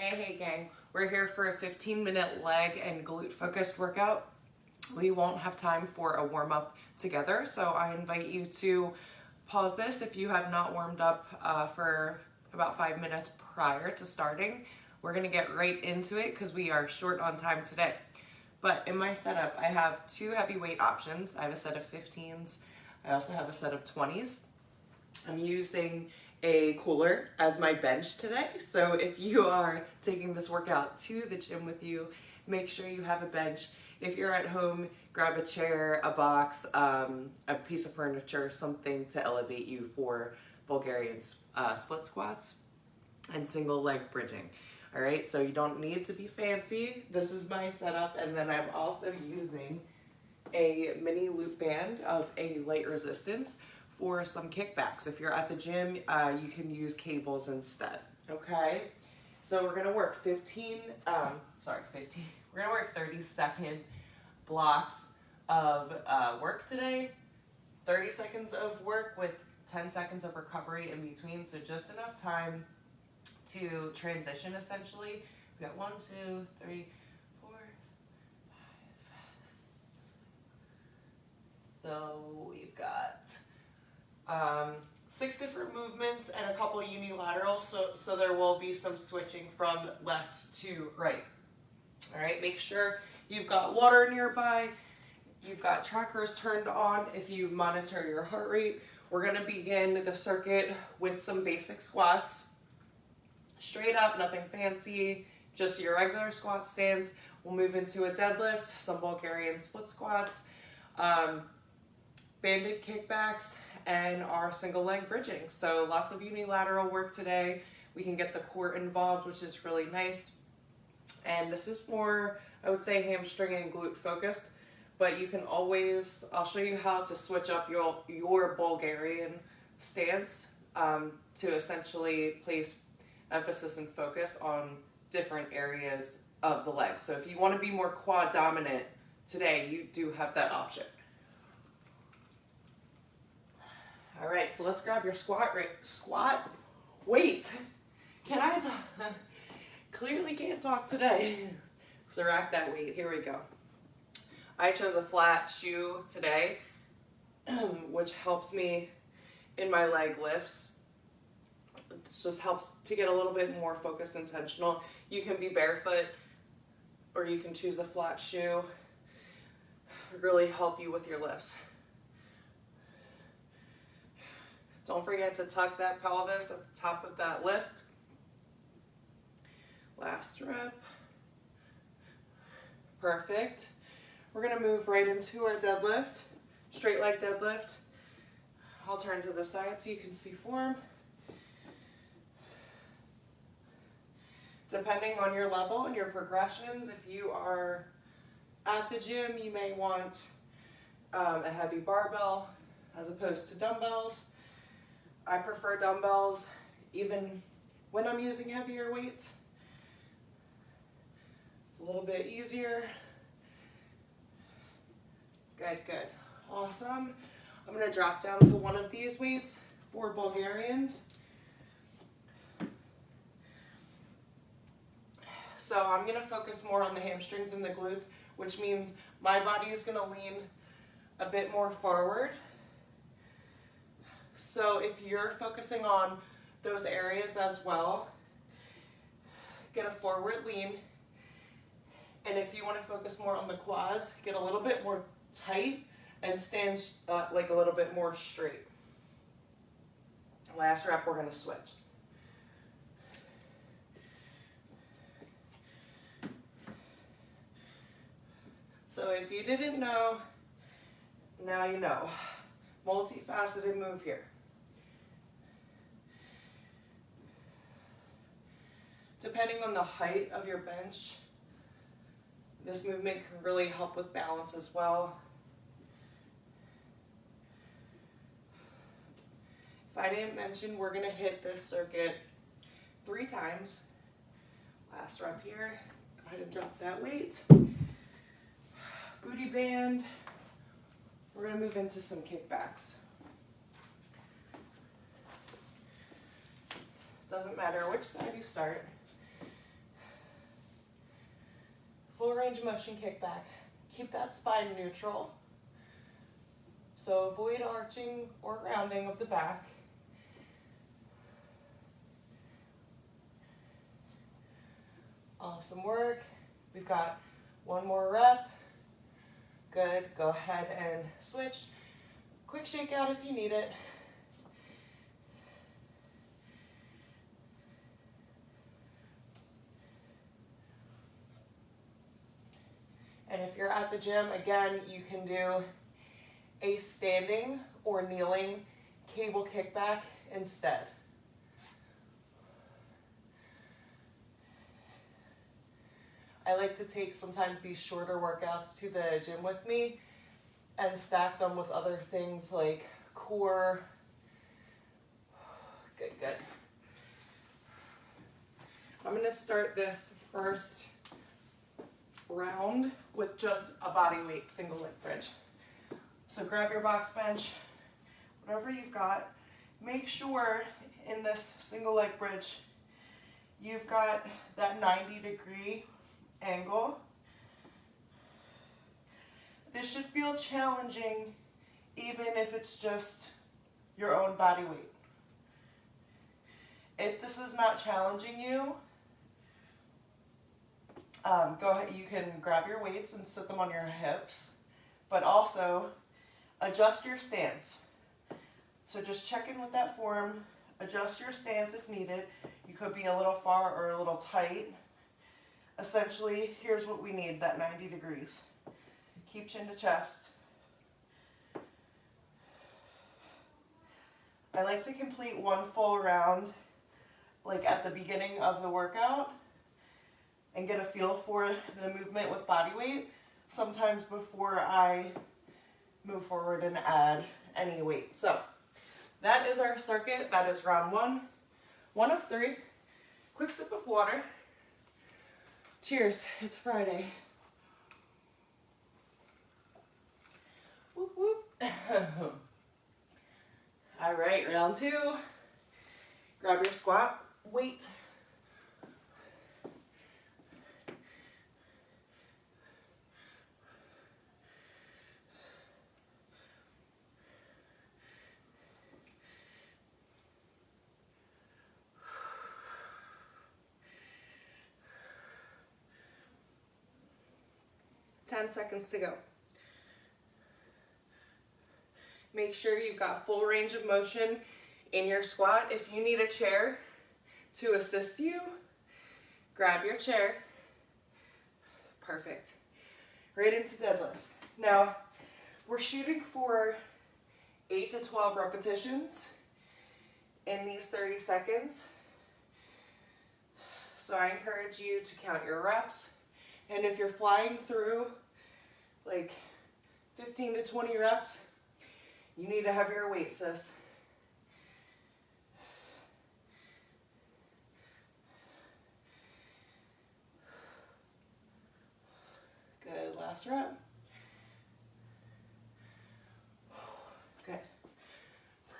Hey gang, we're here for a 15-minute leg and glute focused workout. We won't have time for a warm up together, so I invite you to pause this if you have not warmed up for about 5 minutes prior to starting. We're gonna get right into it because we are short on time today. But in my setup, I have two heavyweight options. I have a set of 15s, I also have a set of 20s. I'm using a cooler as my bench today. So if you are taking this workout to the gym with you, make sure you have a bench. If you're at home, grab a chair, a box, a piece of furniture, something to elevate you for Bulgarian split squats and single leg bridging. All right, so you don't need to be fancy. This is my setup, and then I'm also using a mini loop band of a light resistance for some kickbacks. If you're at the gym, you can use cables instead, okay? So we're gonna work 15, we're gonna work 30-second blocks of work today, 30 seconds of work with 10 seconds of recovery in between, so just enough time to transition essentially. We got 1, 2, 3, 4, 5, 6. So we've got 6 different movements and a couple unilaterals, so there will be some switching from left to right. All right, make sure you've got water nearby, you've got trackers turned on if you monitor your heart rate. We're gonna begin the circuit with some basic squats. Straight up, nothing fancy, just your regular squat stance. We'll move into a deadlift, some Bulgarian split squats, banded kickbacks, and our single leg bridging. So lots of unilateral work today. We can get the core involved, which is really nice. And this is more, I would say, hamstring and glute focused, but you can always, I'll show you how to switch up your Bulgarian stance to essentially place emphasis and focus on different areas of the leg. So if you want to be more quad dominant today, you do have that option. All right, so let's grab your squat weight. Can I talk? Clearly can't talk today. So rack that weight, here we go. I chose a flat shoe today, which helps me in my leg lifts. This just helps to get a little bit more focused, intentional. You can be barefoot or you can choose a flat shoe. Really help you with your lifts. Don't forget to tuck that pelvis at the top of that lift. Last rep. Perfect. We're gonna move right into our deadlift, straight leg deadlift. I'll turn to the side so you can see form. Depending on your level and your progressions, if you are at the gym, you may want a heavy barbell as opposed to dumbbells. I prefer dumbbells even when I'm using heavier weights. It's a little bit easier. Good, good. Awesome. I'm gonna drop down to one of these weights for Bulgarians. So I'm gonna focus more on the hamstrings and the glutes, which means my body is gonna lean a bit more forward. So if you're focusing on those areas as well, get a forward lean. And if you want to focus more on the quads, get a little bit more tight and stand like a little bit more straight. Last rep, we're going to switch. So if you didn't know, now you know. Multifaceted move here. Depending on the height of your bench, this movement can really help with balance as well. If I didn't mention, we're gonna hit this circuit 3 times. Last rep here, go ahead and drop that weight. Booty band. We're gonna move into some kickbacks. Doesn't matter which side you start. Full range of motion kickback. Keep that spine neutral. So avoid arching or rounding of the back. Awesome work. We've got one more rep. Good. Go ahead and switch. Quick shake out if you need it. And if you're at the gym, again, you can do a standing or kneeling cable kickback instead. I like to take sometimes these shorter workouts to the gym with me and stack them with other things like core. Good, good. I'm gonna start this first round with just a body weight single leg bridge. So grab your box bench, whatever you've got. Make sure in this single leg bridge, you've got that 90-degree angle. This should feel challenging even if it's just your own body weight. If this is not challenging you, go ahead, you can grab your weights and sit them on your hips, but also adjust your stance. So just check in with that form, adjust your stance if needed. You could be a little far or a little tight. Essentially, here's what we need, that 90 degrees. Keep chin to chest. I like to complete one full round, like at the beginning of the workout, and get a feel for the movement with body weight, sometimes before I move forward and add any weight. So that is our circuit. That is round one of 3. Quick sip of water. Cheers, it's Friday. Whoop, whoop. All right, round 2. Grab your squat weight. Ten seconds to go. Make sure you've got full range of motion in your squat. If you need a chair to assist you, grab your chair. Perfect. Right into deadlifts. Now, we're shooting for 8 to 12 repetitions in these 30 seconds. So I encourage you to count your reps. And if you're flying through like 15 to 20 reps, you need a heavier weight, sis. Good, last rep. Good.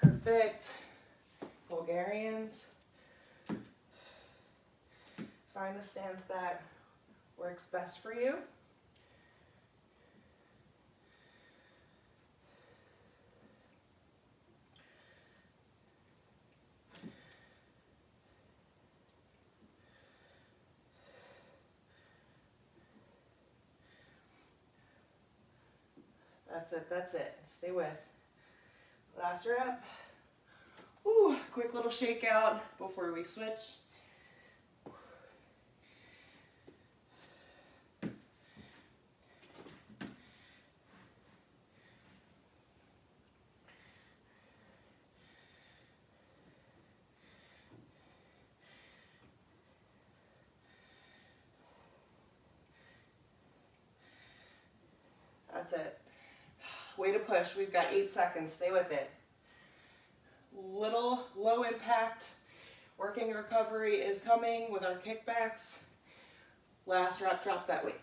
Perfect. Bulgarians. Find the stance that works best for you. That's it. Stay with. Last rep. Ooh, quick little shake out before we switch. That's it. Way to push. We've got 8 seconds. Stay with it. Little low impact working recovery is coming with our kickbacks. Last rep, drop that weight.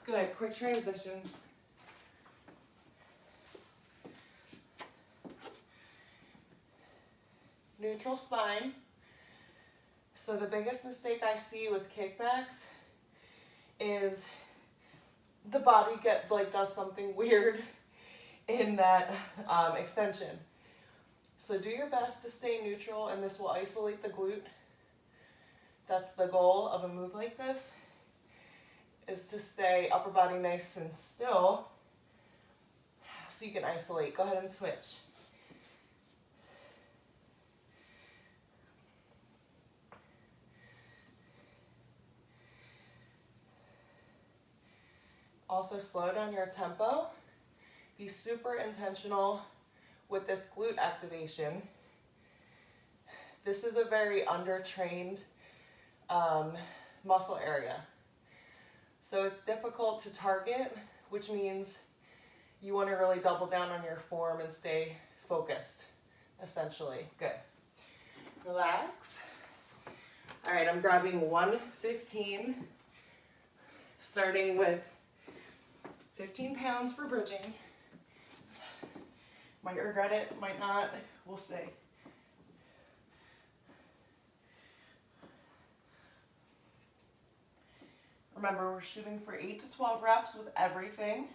Good. Quick transitions. Neutral spine. So the biggest mistake I see with kickbacks is the body does something weird in that extension. So do your best to stay neutral, and this will isolate the glute. That's the goal of a move like this, is to stay upper body nice and still so you can isolate. Go ahead and switch. Also slow down your tempo. Be super intentional with this glute activation. This is a very undertrained muscle area. So it's difficult to target, which means you want to really double down on your form and stay focused, essentially. Good. Relax. All right, I'm grabbing 115, starting with 15 pounds for bridging. Might regret it, might not, we'll see. Remember, we're shooting for 8 to 12 reps with everything.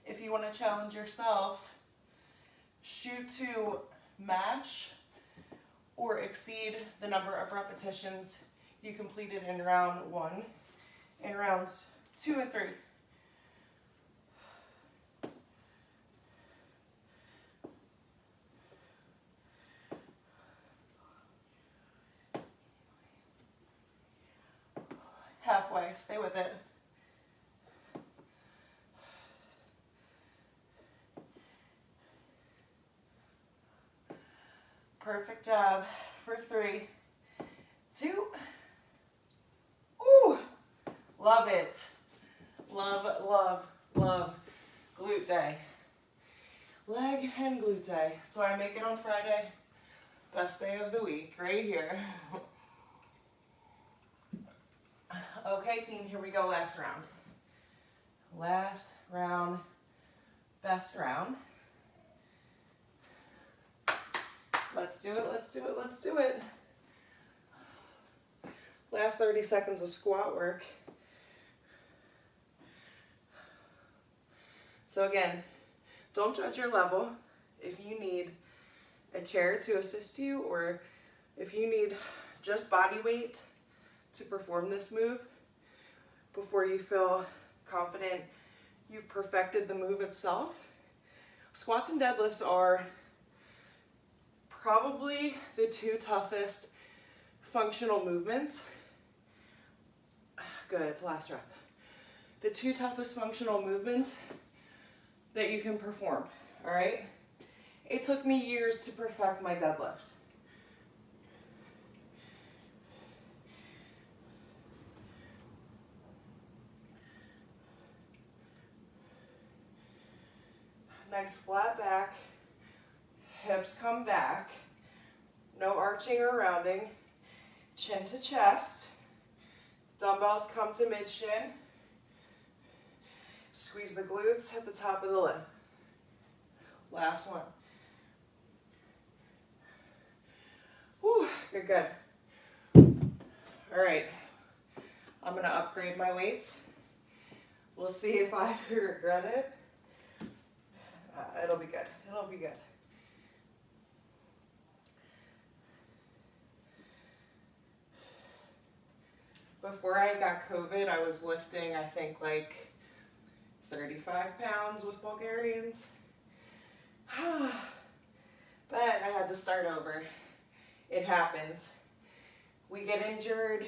If you want to challenge yourself, shoot to match or exceed the number of repetitions you completed in round 1 in rounds 2 and 3. Halfway, stay with it. Perfect job for 3, 2. Ooh, love it. Love, love, love glute day. Leg and glute day. That's why I make it on Friday. Best day of the week, right here. Okay, team, here we go, last round. Last round, best round. Let's do it, let's do it, let's do it. Last 30 seconds of squat work. So again, don't judge your level. If you need a chair to assist you, or if you need just body weight to perform this move before you feel confident you've perfected the move itself, squats and deadlifts are probably the 2 toughest functional movements. Good, last rep. The 2 toughest functional movements that you can perform, all right? It took me years to perfect my deadlift. Nice flat back, hips come back, no arching or rounding, chin to chest, dumbbells come to mid shin, squeeze the glutes at the top of the limb. Last one. Whew, good, good. All right, I'm gonna upgrade my weights. We'll see if I regret it. It'll be good, it'll be good. Before I got COVID, I was lifting, I think, like 35 pounds with Bulgarians. But I had to start over. It happens. We get injured,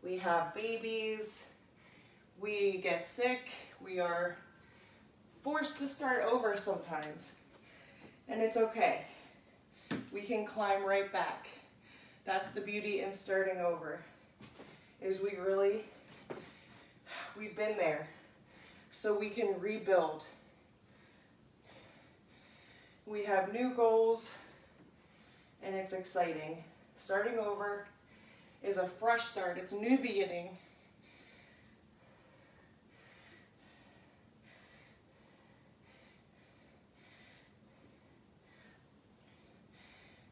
we have babies, we get sick, we are forced to start over sometimes. And it's okay. We can climb right back. That's the beauty in starting over, is we've been there, so we can rebuild. We have new goals, and it's exciting. Starting over is a fresh start. It's a new beginning.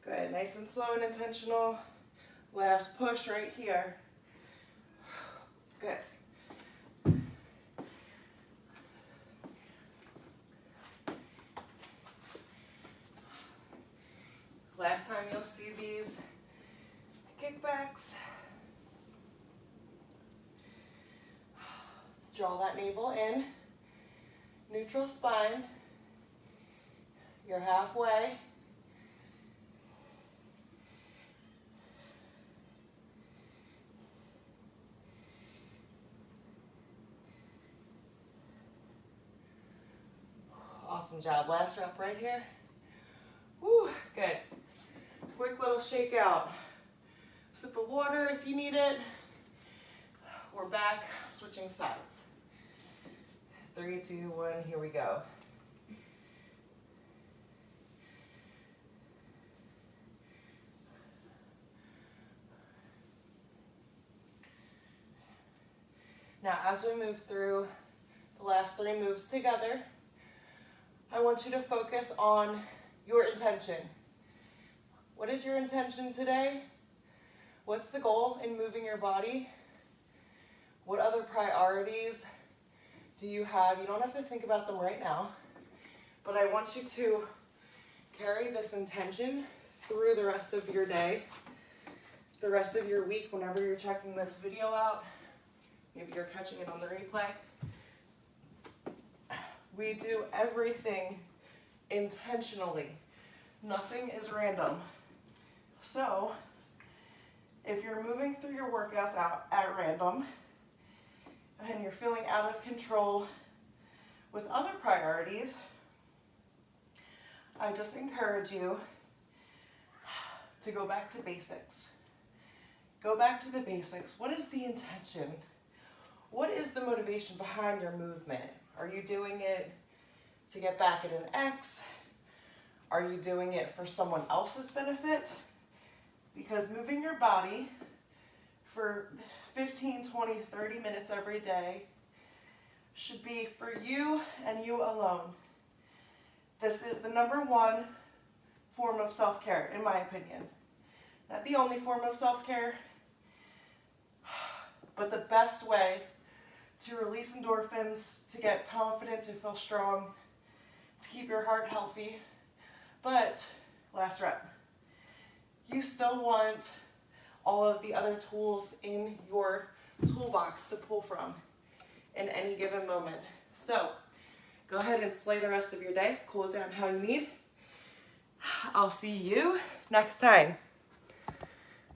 Good. nice and slow and intentional. Last push right here. Good. Last time you'll see these kickbacks. Draw that navel in. Neutral spine. You're halfway. Awesome job. Last rep right here. Woo, good. Quick little shake out. Sip of water if you need it. We're back, switching sides. 3, 2, 1, here we go. Now, as we move through the last 3 moves together, I want you to focus on your intention. What is your intention today? What's the goal in moving your body? What other priorities do you have? You don't have to think about them right now, but I want you to carry this intention through the rest of your day, the rest of your week, whenever you're checking this video out. Maybe you're catching it on the replay. We do everything intentionally. Nothing is random. So, if you're moving through your workouts out at random, and you're feeling out of control with other priorities, I just encourage you to go back to basics. Go back to the basics. What is the intention? What is the motivation behind your movement? Are you doing it to get back at an ex? Are you doing it for someone else's benefit? Because moving your body for 15, 20, 30 minutes every day should be for you and you alone. This is the #1 form of self-care, in my opinion. Not the only form of self-care, but the best way to release endorphins, to get confident, to feel strong, to keep your heart healthy. But, last rep, you still want all of the other tools in your toolbox to pull from in any given moment. So, go ahead and slay the rest of your day. Cool it down how you need. I'll see you next time.